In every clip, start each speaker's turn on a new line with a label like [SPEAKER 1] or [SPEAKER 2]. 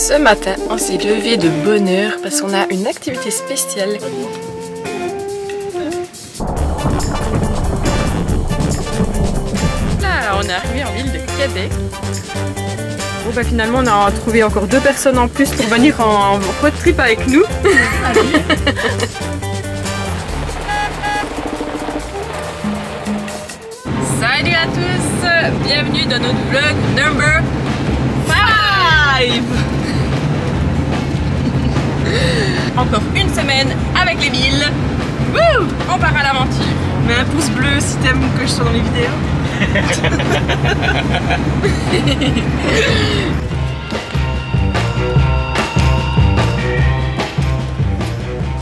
[SPEAKER 1] Ce matin, on s'est levé de bonne heure parce qu'on a une activité spéciale. Là, on est arrivé en ville de Québec.
[SPEAKER 2] Bon bah finalement on a trouvé encore 2 personnes en plus pour venir en road trip avec nous.
[SPEAKER 1] Salut à tous, bienvenue dans notre vlog number 5. Encore une semaine avec les milles. Wouh, on part à l'aventure.
[SPEAKER 2] Mets un pouce bleu si t'aimes que je sois dans les vidéos.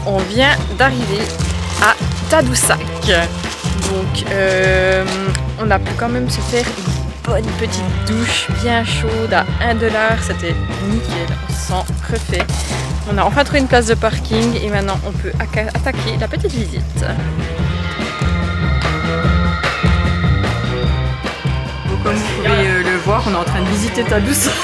[SPEAKER 1] On vient d'arriver à Tadoussac. Donc on a pu quand même se faire une bonne petite douche bien chaude à 1 $. C'était nickel, on se sent refait. On a enfin trouvé une place de parking et maintenant on peut attaquer la petite visite.
[SPEAKER 2] Comme vous pouvez le voir, on est en train de visiter Tadoussac.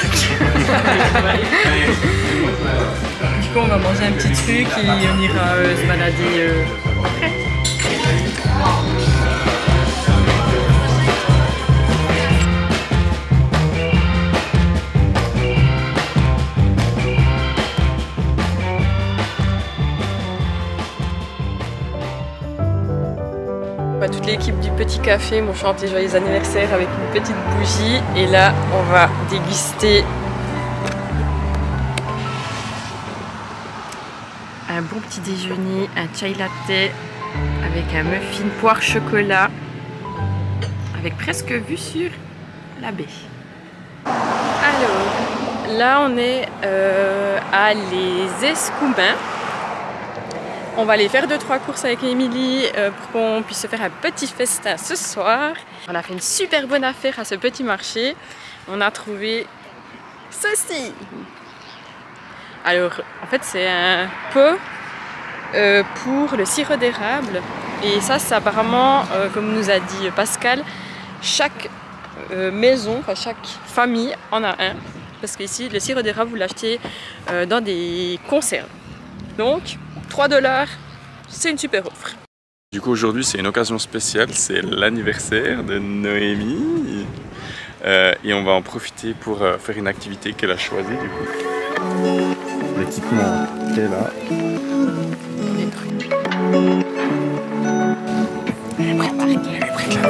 [SPEAKER 2] Du coup on va manger un petit truc et on ira se balader après.
[SPEAKER 1] Toute l'équipe du Petit Café m'ont chanté joyeux anniversaire avec une petite bougie et là on va déguster un bon petit déjeuner, un chai latte avec un muffin poire chocolat avec presque vue sur la baie. Alors là on est à Les Escoubins. On va aller faire 2-3 courses avec Émilie pour qu'on puisse se faire un petit festin ce soir. On a fait une super bonne affaire à ce petit marché. On a trouvé ceci. Alors en fait c'est un pot pour le sirop d'érable. Et ça c'est apparemment, comme nous a dit Pascal, chaque maison, enfin chaque famille en a un. Parce qu'ici le sirop d'érable vous l'achetez dans des conserves. Donc 3 $, c'est une super offre.
[SPEAKER 3] Du coup aujourd'hui c'est une occasion spéciale, c'est l'anniversaire de Noémie et on va en profiter pour faire une activité qu'elle a choisie du coup. L'équipement est là.
[SPEAKER 1] Elle est prête à parquer, elle est prête là.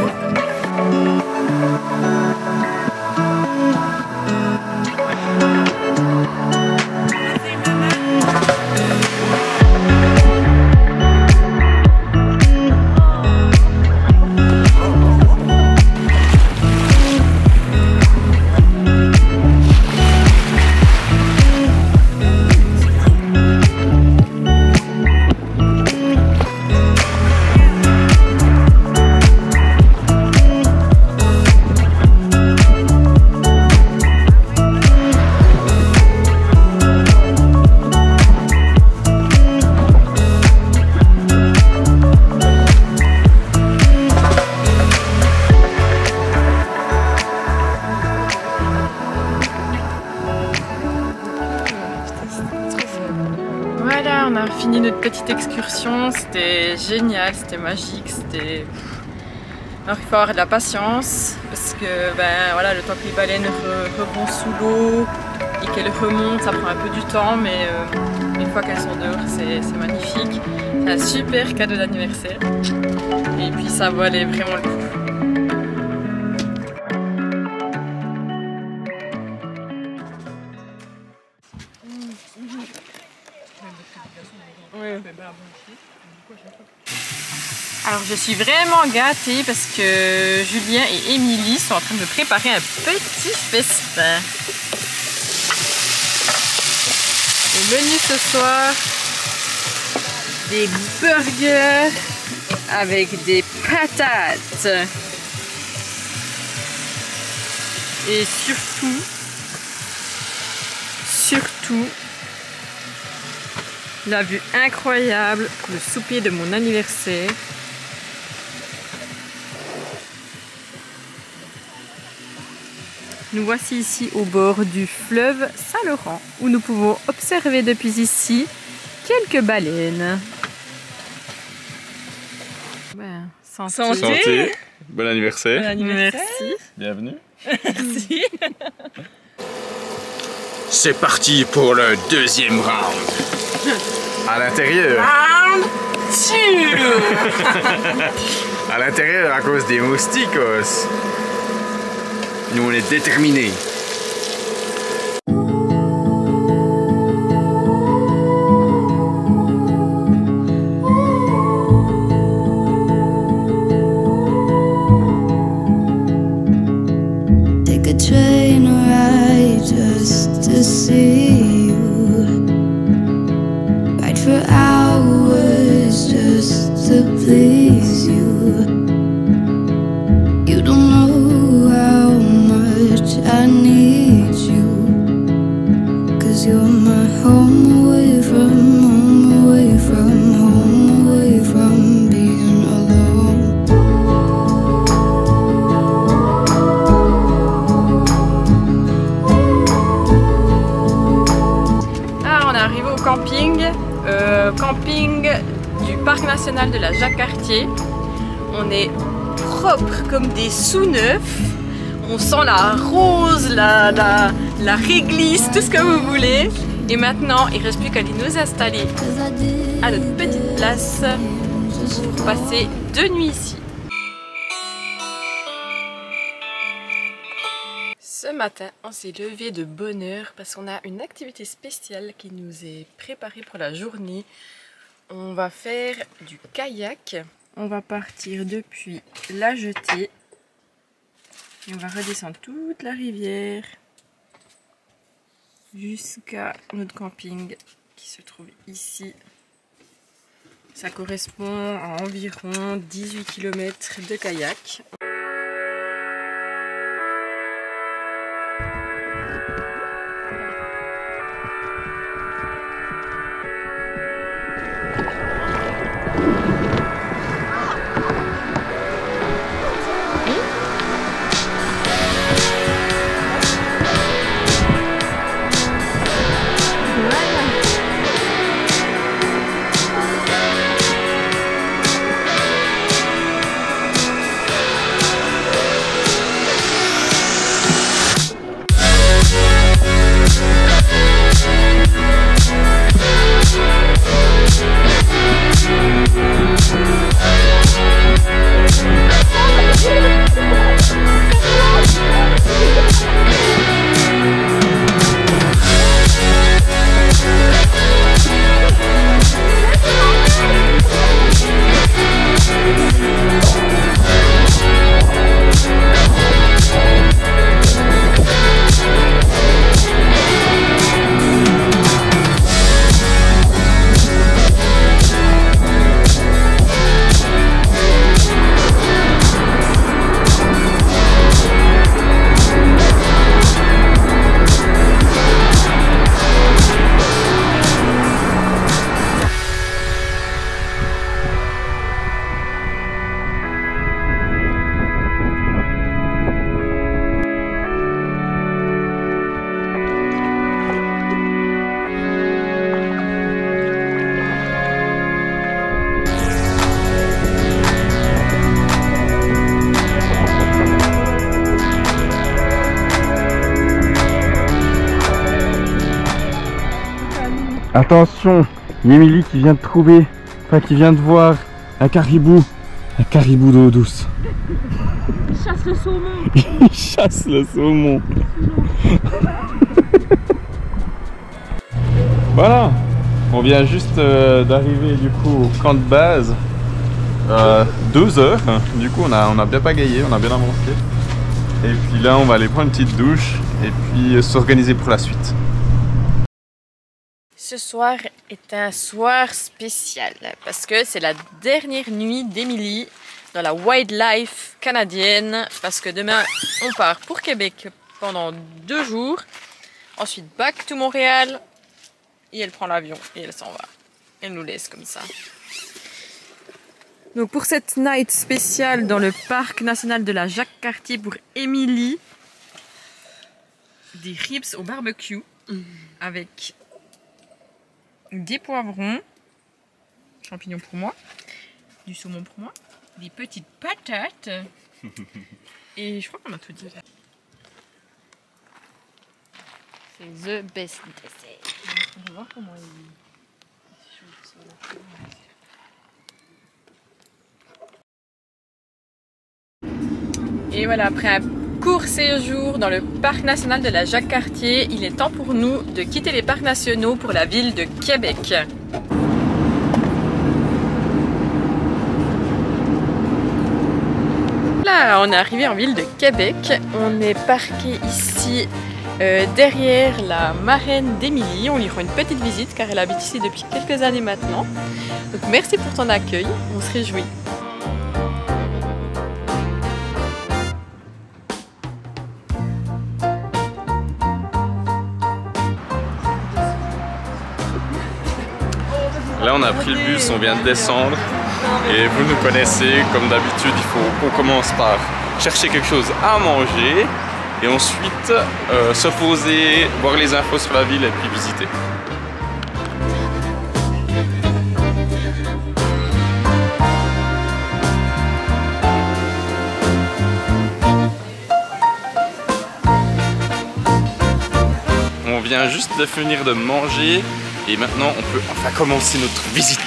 [SPEAKER 1] Voilà, on a fini notre petite excursion, c'était génial, c'était magique, c'était... Alors il faut avoir de la patience parce que ben, voilà, le temps que les baleines rebondent sous l'eau et qu'elles remontent, ça prend un peu du temps, mais une fois qu'elles sont dehors, c'est magnifique. C'est un super cadeau d'anniversaire et puis ça valait vraiment le coup. Alors je suis vraiment gâtée parce que Julien et Émilie sont en train de me préparer un petit festin. Au menu ce soir, des burgers avec des patates. Et surtout, la vue incroyable, le souper de mon anniversaire.
[SPEAKER 2] Nous voici ici au bord du fleuve Saint-Laurent où nous pouvons observer depuis ici quelques baleines. Ben, santé.
[SPEAKER 3] Santé. Bon anniversaire.
[SPEAKER 1] Bon anniversaire.
[SPEAKER 2] Merci.
[SPEAKER 3] Bienvenue.
[SPEAKER 1] Merci.
[SPEAKER 3] C'est parti pour le deuxième round. À l'intérieur. À l'intérieur à cause des moustiques. Nous on est déterminés.
[SPEAKER 4] Take a train ride just to see you. Ride for hours just to please you. You don't know how much I need you. 'Cause you're my home away from home, away from home, away from being alone.
[SPEAKER 2] On est arrivé au camping, camping du parc national de la Jacques-Cartier. On est propre comme des sous-neufs. On sent la rose, la réglisse, tout ce que vous voulez. Et maintenant, il ne reste plus qu'à aller nous installer à notre petite place pour passer 2 nuits ici. Ce matin, on s'est levé de bonne heure parce qu'on a une activité spéciale qui nous est préparée pour la journée. On va faire du kayak. On va partir depuis la jetée et on va redescendre toute la rivière jusqu'à notre camping qui se trouve ici. Ça correspond à environ 18 km de kayak.
[SPEAKER 3] Attention, il y a Émilie qui vient de trouver, enfin qui vient de voir un caribou d'eau douce.
[SPEAKER 2] Il chasse le saumon.
[SPEAKER 3] Il chasse le saumon. Voilà, on vient juste d'arriver du coup au camp de base. 2 heures, du coup on a bien pagayé, on a bien avancé. Et puis là on va aller prendre une petite douche et puis s'organiser pour la suite.
[SPEAKER 1] Ce soir est un soir spécial parce que c'est la dernière nuit d'Émilie dans la wildlife canadienne parce que demain on part pour Québec pendant 2 jours, ensuite back to Montréal et elle prend l'avion et elle s'en va. Elle nous laisse comme ça.
[SPEAKER 2] Donc pour cette night spéciale dans le parc national de la Jacques-Cartier pour Émilie,
[SPEAKER 1] des ribs au barbecue avec des poivrons, champignons pour moi, du saumon pour moi, des petites patates et je crois qu'on a tout dit.
[SPEAKER 2] C'est the best dessert.
[SPEAKER 1] On va voir comment il... Et voilà, après un court séjour dans le parc national de la Jacques-Cartier, il est temps pour nous de quitter les parcs nationaux pour la ville de Québec. Là, on est arrivé en ville de Québec. On est parqué ici derrière la marraine d'Émilie. On lui rend une petite visite car elle habite ici depuis quelques années maintenant. Donc merci pour ton accueil, on se réjouit.
[SPEAKER 3] Là on a pris le bus, on vient de descendre et vous nous connaissez, comme d'habitude il faut qu'on commence par chercher quelque chose à manger et ensuite se poser, voir les infos sur la ville et puis visiter. On vient juste de finir de manger et maintenant on peut enfin commencer notre visite.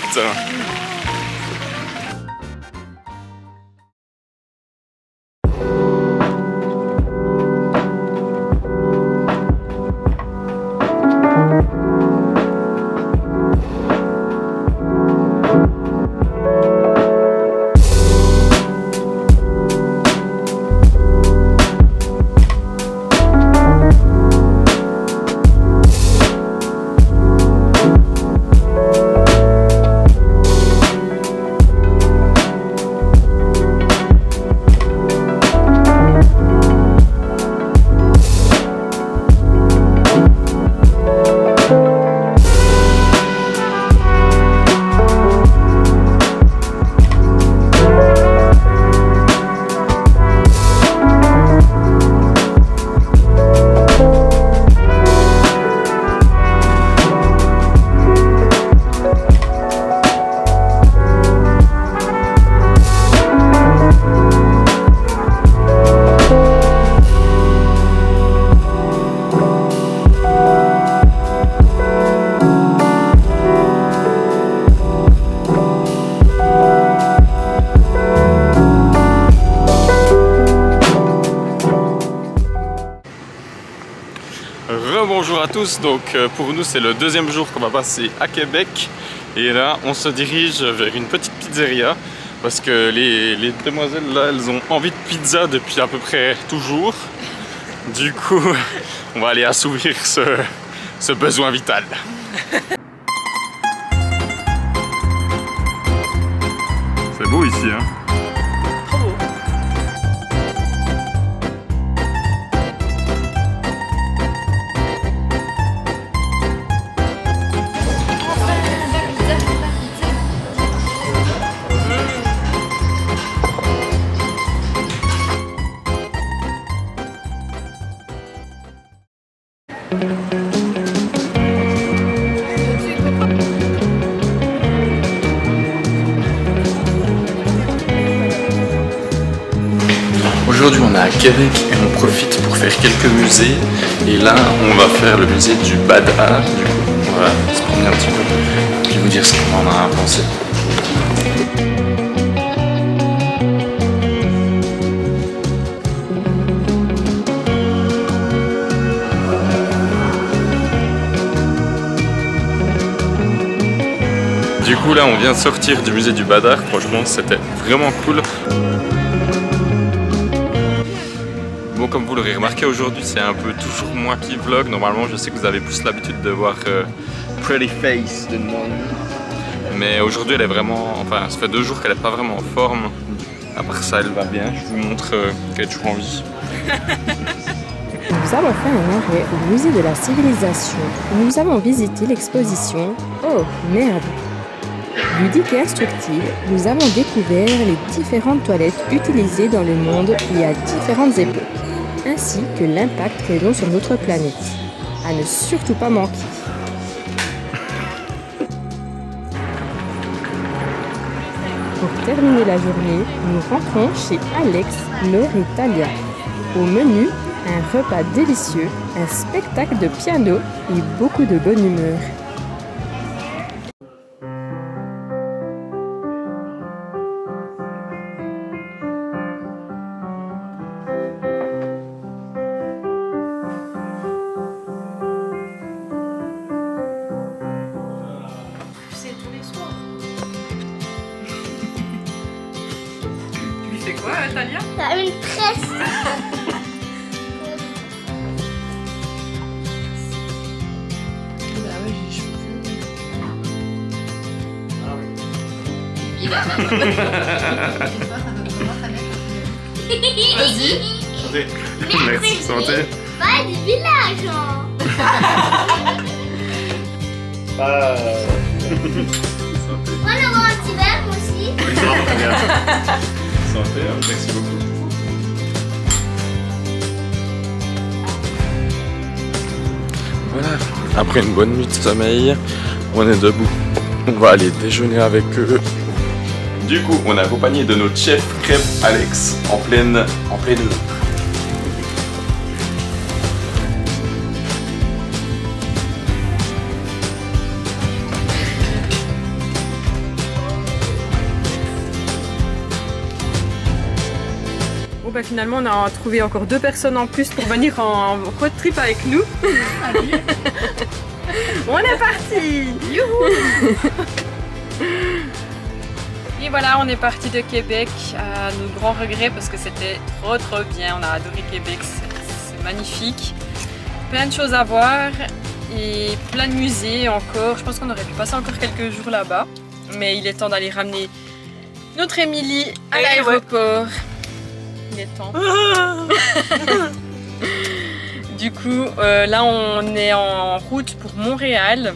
[SPEAKER 3] Bonjour à tous, donc pour nous c'est le deuxième jour qu'on va passer à Québec et là on se dirige vers une petite pizzeria parce que les demoiselles là elles ont envie de pizza depuis à peu près toujours. Du coup on va aller assouvir ce besoin vital. C'est beau ici hein. Aujourd'hui on est à Québec et on profite pour faire quelques musées et là on va faire le musée du Bad Art, du coup on va se promener un petit peu et vous dire ce qu'on en a pensé. Du coup là on vient de sortir du musée du Bad Art, franchement c'était vraiment cool. Bon, comme vous l'aurez remarqué aujourd'hui c'est un peu toujours moi qui vlog. Normalement je sais que vous avez plus l'habitude de voir Pretty Face de moi. Mais aujourd'hui elle est vraiment, enfin ça fait 2 jours qu'elle n'est pas vraiment en forme. À part ça elle va bien, je vous montre qu'elle est toujours en vie.
[SPEAKER 5] Nous avons fait un arrêt au musée de la civilisation où nous avons visité l'exposition Oh merde! Ludique et instructive, nous avons découvert les différentes toilettes utilisées dans le monde et à différentes époques. ainsi que l'impact qu'elles ont sur notre planète. À ne surtout pas manquer. Pour terminer la journée, nous rentrons chez Alex, Laure et Talia. Au menu, un repas délicieux, un spectacle de piano et beaucoup de bonne humeur.
[SPEAKER 1] C'est quoi, Talia?
[SPEAKER 6] T'as une tresse.
[SPEAKER 2] Bah ouais, j'ai les cheveux.
[SPEAKER 3] Santé. Merci, santé.
[SPEAKER 6] Pas du village, hein.
[SPEAKER 3] Santé.
[SPEAKER 6] Moi, le grand petit verre aussi.
[SPEAKER 3] Santé, merci beaucoup. Voilà, après une bonne nuit de sommeil, on est debout. On va aller déjeuner avec eux. Du coup, on est accompagné de notre chef crêpe Alex en pleine heure.
[SPEAKER 1] Bon bah finalement on a trouvé encore 2 personnes en plus pour venir en road trip avec nous. On est parti. Youhou. Et voilà, on est parti de Québec à nos grands regrets parce que c'était trop bien. On a adoré Québec, c'est magnifique. Plein de choses à voir et plein de musées encore. Je pense qu'on aurait pu passer encore quelques jours là-bas. Mais il est temps d'aller ramener notre Émilie à l'aéroport. Il est temps. Du coup, là on est en route pour Montréal.